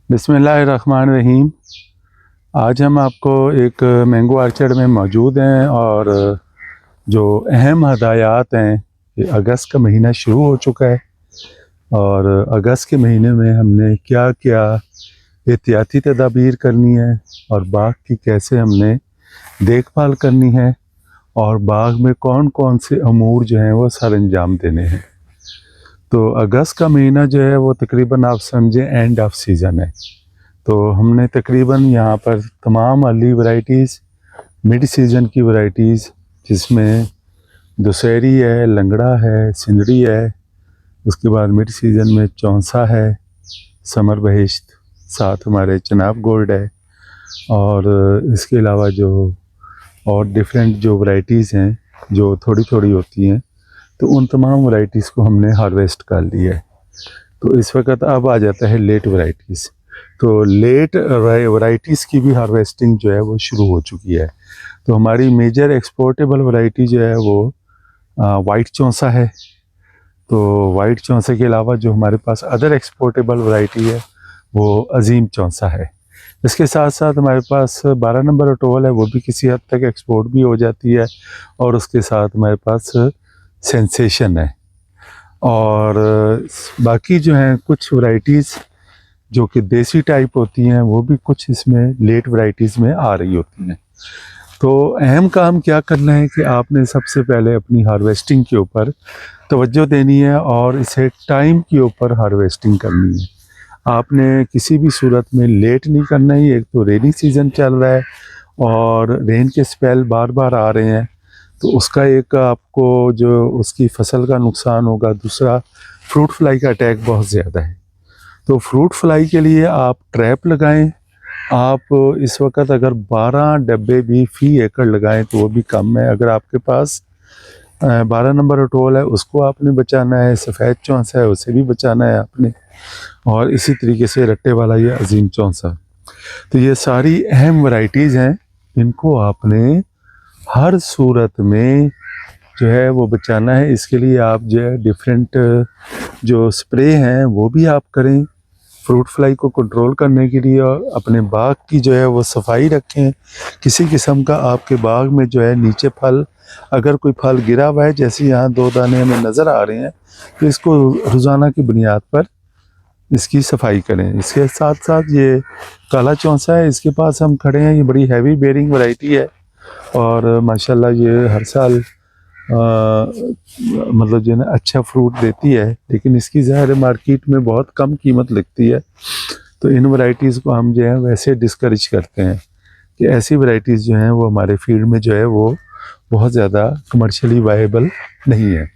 बिस्मिल्लाहिर्रहमानिर्रहीम। आज हम आपको एक मैंगो आर्चर्ड में मौजूद हैं और जो अहम हदायत हैं कि अगस्त का महीना शुरू हो चुका है और अगस्त के महीने में हमने क्या क्या एहतियाती तदाबीर करनी है और बाग की कैसे हमने देखभाल करनी है और बाग में कौन कौन से अमूर जो हैं वो सर अंजाम देने हैं। तो अगस्त का महीना जो है वो तकरीबन आप समझें एंड ऑफ सीज़न है। तो हमने तकरीबन यहाँ पर तमाम अर्ली वैरायटीज़, मिड सीज़न की वैरायटीज़ जिसमें दुशहरी है, लंगड़ा है, सिंदड़ी है, उसके बाद मिड सीज़न में चौंसा है, समर बहिश्त, साथ हमारे चनाब गोल्ड है और इसके अलावा जो और डिफरेंट जो वैरायटीज़ हैं जो थोड़ी थोड़ी होती हैं, तो उन तमाम वैरायटीज़ को हमने हार्वेस्ट कर लिया है। तो इस वक्त अब आ जाता है लेट वैरायटीज़। तो लेट वैरायटीज़ की भी हार्वेस्टिंग जो है वो शुरू हो चुकी है। तो हमारी मेजर एक्सपोर्टेबल वैरायटी जो है वो वाइट चौंसा है। तो वाइट चौंसे के अलावा जो हमारे पास अदर एक्सपोर्टेबल वैरायटी है वो अजीम चौंसा है। इसके साथ साथ हमारे पास 12 नंबर अटोल है, वो भी किसी हद तक एक्सपोर्ट भी हो जाती है और उसके साथ हमारे पास सेंसेशन है। और बाकी जो हैं कुछ वैरायटीज़ जो कि देसी टाइप होती हैं वो भी कुछ इसमें लेट वैरायटीज़ में आ रही होती हैं। तो अहम काम क्या करना है कि आपने सबसे पहले अपनी हार्वेस्टिंग के ऊपर तवज्जो देनी है और इसे टाइम के ऊपर हार्वेस्टिंग करनी है। आपने किसी भी सूरत में लेट नहीं करना है। एक तो रेनी सीज़न चल रहा है और रेन के स्पेल बार बार आ रहे हैं, तो उसका एक आपको जो उसकी फसल का नुकसान होगा। दूसरा, फ्रूट फ्लाई का अटैक बहुत ज़्यादा है। तो फ्रूट फ्लाई के लिए आप ट्रैप लगाएं। आप इस वक्त अगर 12 डब्बे भी फ़ी एकड़ लगाएं तो वो भी कम है। अगर आपके पास 12 नंबर अटोल है उसको आपने बचाना है, सफ़ेद चौंसा है उसे भी बचाना है आपने, और इसी तरीके से रट्टे वाला ये अजीम चौंसा। तो ये सारी अहम वैरायटीज़ हैं, इनको आपने हर सूरत में जो है वो बचाना है। इसके लिए आप जो है डिफरेंट जो स्प्रे हैं वो भी आप करें फ्रूट फ्लाई को कंट्रोल करने के लिए, और अपने बाग की जो है वो सफाई रखें। किसी किस्म का आपके बाग में जो है नीचे फल, अगर कोई फल गिरा हुआ है, जैसे यहाँ 2 दाने हमें नज़र आ रहे हैं, तो इसको रोज़ाना की बुनियाद पर इसकी सफाई करें। इसके साथ साथ ये काला चौंसा है, इसके पास हम खड़े हैं। ये बड़ी हैवी बेरिंग वैरायटी है और माशाल्लाह ये हर साल मतलब जो है ना अच्छा फ्रूट देती है, लेकिन इसकी ज़ाहिर मार्केट में बहुत कम कीमत लगती है। तो इन वैरायटीज़ को हम जो है वैसे डिस्करेज करते हैं कि ऐसी वैरायटीज़ जो हैं वो हमारे फील्ड में जो है वो बहुत ज़्यादा कमर्शियली वायबल नहीं है।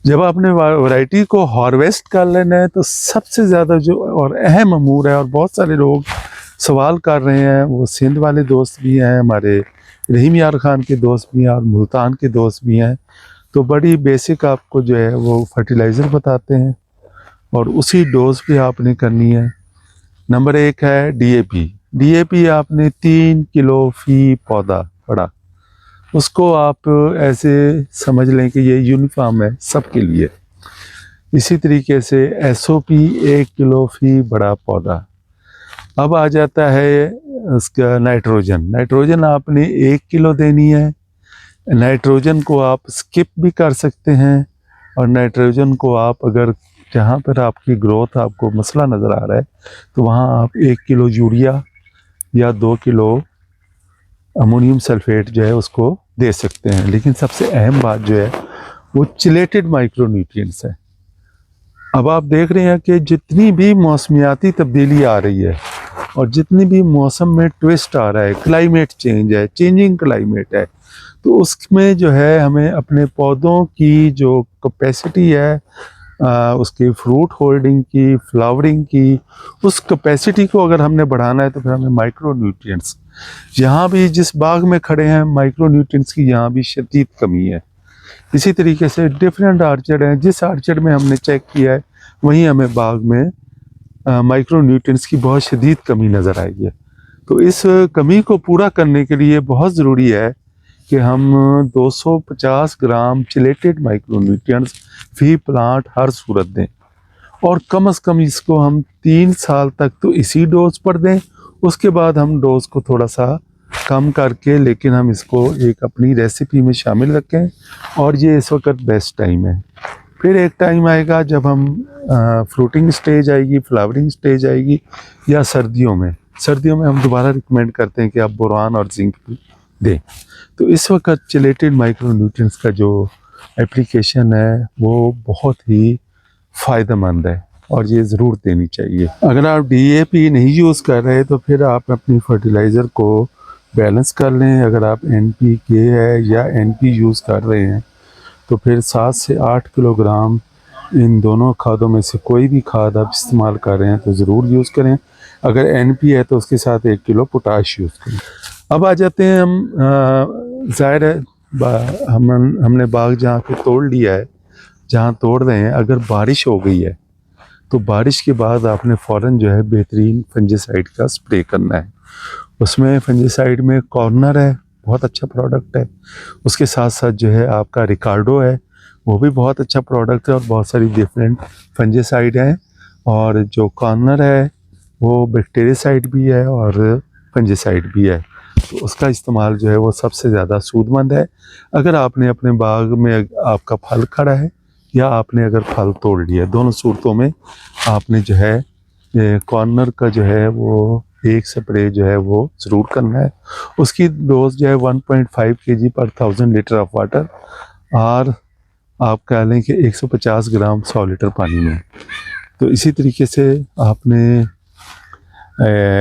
जब आपने वैरायटी को हार्वेस्ट कर लेना है तो सबसे ज़्यादा जो और अहम अमूर है, और बहुत सारे लोग सवाल कर रहे हैं, वो सिंध वाले दोस्त भी हैं, हमारे रहीम यार ख़ान के दोस्त भी हैं और मुल्तान के दोस्त भी हैं। तो बड़ी बेसिक आपको जो है वो फर्टिलाइज़र बताते हैं और उसी डोज पे आपने करनी है। नंबर 1 है डीएपी। डीएपी आपने 3 किलो फ़ी पौधा पड़ा, उसको आप ऐसे समझ लें कि ये यूनिफॉर्म है सबके लिए। इसी तरीके से एसओपी 1 किलो फ़ी बड़ा पौधा। अब आ जाता है उसका नाइट्रोजन। नाइट्रोजन आपने 1 किलो देनी है। नाइट्रोजन को आप स्किप भी कर सकते हैं और नाइट्रोजन को आप अगर जहाँ पर आपकी ग्रोथ आपको मसला नज़र आ रहा है तो वहाँ आप 1 किलो यूरिया या 2 किलो अमोनियम सल्फेट जो है उसको दे सकते हैं। लेकिन सबसे अहम बात जो है वो चिलेटेड माइक्रोन्यूट्रिएंट्स है। अब आप देख रहे हैं कि जितनी भी मौसमियाती तब्दीली आ रही है और जितनी भी मौसम में ट्विस्ट आ रहा है, क्लाइमेट चेंज है, चेंजिंग क्लाइमेट है, तो उसमें जो है हमें अपने पौधों की जो कैपेसिटी है, उसकी फ्रूट होल्डिंग की, फ्लावरिंग की, उस कैपेसिटी को अगर हमने बढ़ाना है तो फिर हमें माइक्रो न्यूट्रिएंट्स, जहाँ भी जिस बाग में खड़े हैं माइक्रो न्यूट्रिएंट्स की यहाँ भी शदीद कमी है। इसी तरीके से डिफरेंट आर्चर्ड हैं, जिस आर्चर्ड में हमने चेक किया है वहीं हमें बाग में माइक्रो न्यूट्रिएंट्स की बहुत शदीद कमी नज़र आई है। तो इस कमी को पूरा करने के लिए बहुत ज़रूरी है कि हम 250 ग्राम चिलेटेड माइक्रो न्यूट्रिएंट्स फ़ी प्लांट हर सूरत दें। और कम से कम इसको हम 3 साल तक तो इसी डोज पर दें। उसके बाद हम डोज को थोड़ा सा कम करके, लेकिन हम इसको एक अपनी रेसिपी में शामिल रखें। और ये इस वक्त बेस्ट टाइम है। फिर एक टाइम आएगा जब हम फ्रूटिंग स्टेज आएगी, फ्लावरिंग स्टेज आएगी, या सर्दियों में हम दोबारा रिकमेंड करते हैं कि आप बोरान और जिंक भी दें। तो इस वक्त चिलेटेड माइक्रो न्यूट्रिएंट्स का जो एप्लीकेशन है वो बहुत ही फ़ायदेमंद है और ये ज़रूर देनी चाहिए। अगर आप DAP नहीं यूज़ कर रहे तो फिर आप अपनी फर्टिलाइज़र को बैलेंस कर लें। अगर आप NPK है या NP यूज़ कर रहे हैं तो फिर 7 से 8 किलोग्राम इन दोनों खादों में से कोई भी खाद आप इस्तेमाल कर रहे हैं तो ज़रूर यूज़ करें। अगर NP है तो उसके साथ 1 किलो पोटाश यूज़ करें। अब आ जाते हैं हम, ज़ाहिर है हमने बाग जहाँ पे तोड़ लिया है, जहाँ तोड़ रहे हैं, अगर बारिश हो गई है तो बारिश के बाद आपने फ़ौरन जो है बेहतरीन फंजीसाइड का स्प्रे करना है। उसमें फंजीसाइड में कॉर्नर है, बहुत अच्छा प्रोडक्ट है। उसके साथ साथ जो है आपका रिकार्डो है, वो भी बहुत अच्छा प्रोडक्ट है। और बहुत सारी डिफरेंट फंजीसाइड हैं। और जो कॉर्नर है वो बैक्टीरियासाइड भी है और फंजीसाइड भी है। तो उसका इस्तेमाल जो है वो सबसे ज़्यादा सूदमंद है। अगर आपने अपने बाग में आपका फल खड़ा है या आपने अगर फल तोड़ लिया, दोनों सूरतों में आपने जो है कॉर्नर का जो है वो एक स्प्रे जो है वो ज़रूर करना है। उसकी डोज जो है 1.5 kg पर 1000 लीटर ऑफ वाटर, और आप कह लें कि 150 ग्राम 100 लीटर पानी में। तो इसी तरीके से आपने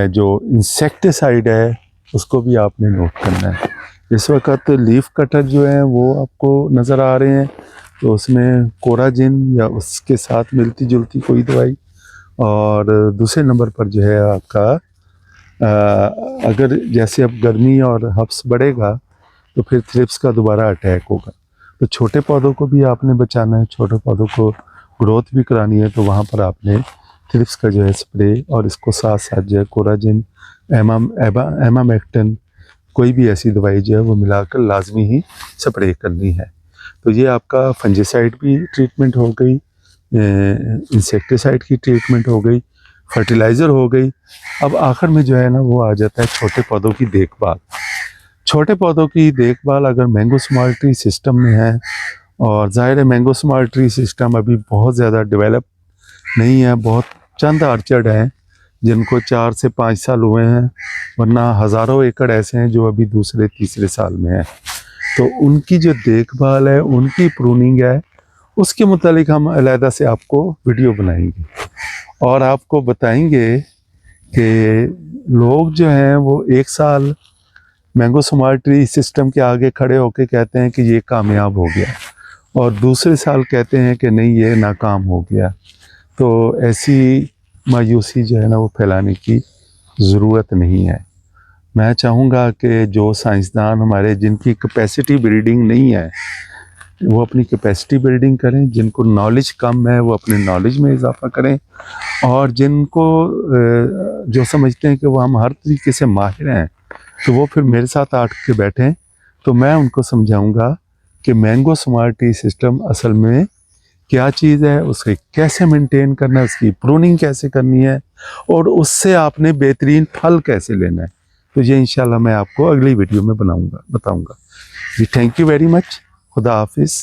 जो इंसेक्टिसाइड है उसको भी आपने नोट करना है। इस वक्त लीफ कटर जो है वो आपको नज़र आ रहे हैं, तो उसमें कोराजिन या उसके साथ मिलती जुलती कोई दवाई। और दूसरे नंबर पर जो है आपका अगर जैसे अब गर्मी और हब्स बढ़ेगा तो फिर थ्रिप्स का दोबारा अटैक होगा। तो छोटे पौधों को भी आपने बचाना है, छोटे पौधों को ग्रोथ भी करानी है, तो वहाँ पर आपने थ्रिप्स का जो है स्प्रे और इसको साथ साथ जो है कोराजिन, एमामेक्टिन, कोई भी ऐसी दवाई जो है वो मिलाकर लाजमी ही स्प्रे करनी है। तो ये आपका फंजीसाइड भी ट्रीटमेंट हो गई, इंसेक्टिसाइड की ट्रीटमेंट हो गई, फर्टिलाइज़र हो गई। अब आखिर में जो है ना वो आ जाता है छोटे पौधों की देखभाल। छोटे पौधों की देखभाल अगर मैंगो स्मॉल ट्री सिस्टम में है, और ज़ाहिर है मैंगो स्मॉल ट्री सिस्टम अभी बहुत ज़्यादा डेवलप नहीं है, बहुत चंद आर्चर्ड हैं जिनको 4 से 5 साल हुए हैं, वरना हज़ारों एकड़ ऐसे हैं जो अभी दूसरे तीसरे साल में हैं। तो उनकी जो देखभाल है, उनकी प्रूनिंग है, उसके मुतालिक हम अलहदा से आपको वीडियो बनाएंगे और आपको बताएंगे कि लोग जो हैं वो 1 साल मैंगो स्मॉल ट्री सिस्टम के आगे खड़े होकर कहते हैं कि ये कामयाब हो गया, और दूसरे साल कहते हैं कि नहीं ये नाकाम हो गया। तो ऐसी मायूसी जो है ना वो फैलाने की ज़रूरत नहीं है। मैं चाहूँगा कि जो साइंसदान हमारे जिनकी कैपेसिटी बिल्डिंग नहीं है वो अपनी कैपेसिटी बिल्डिंग करें, जिनको नॉलेज कम है वो अपने नॉलेज में इजाफा करें, और जिनको जो समझते हैं कि वो हम हर तरीके से माहिर हैं तो वो फिर मेरे साथ आठ के बैठें। तो मैं उनको समझाऊंगा कि मैंगो स्मॉल ट्री सिस्टम असल में क्या चीज़ है, उसे कैसे मेंटेन करना है, उसकी प्रूनिंग कैसे करनी है, और उससे आपने बेहतरीन फल कैसे लेना है। तो ये इंशाल्लाह मैं आपको अगली वीडियो में बताऊंगा जी। Thank you very much. खुदा हाफिज़।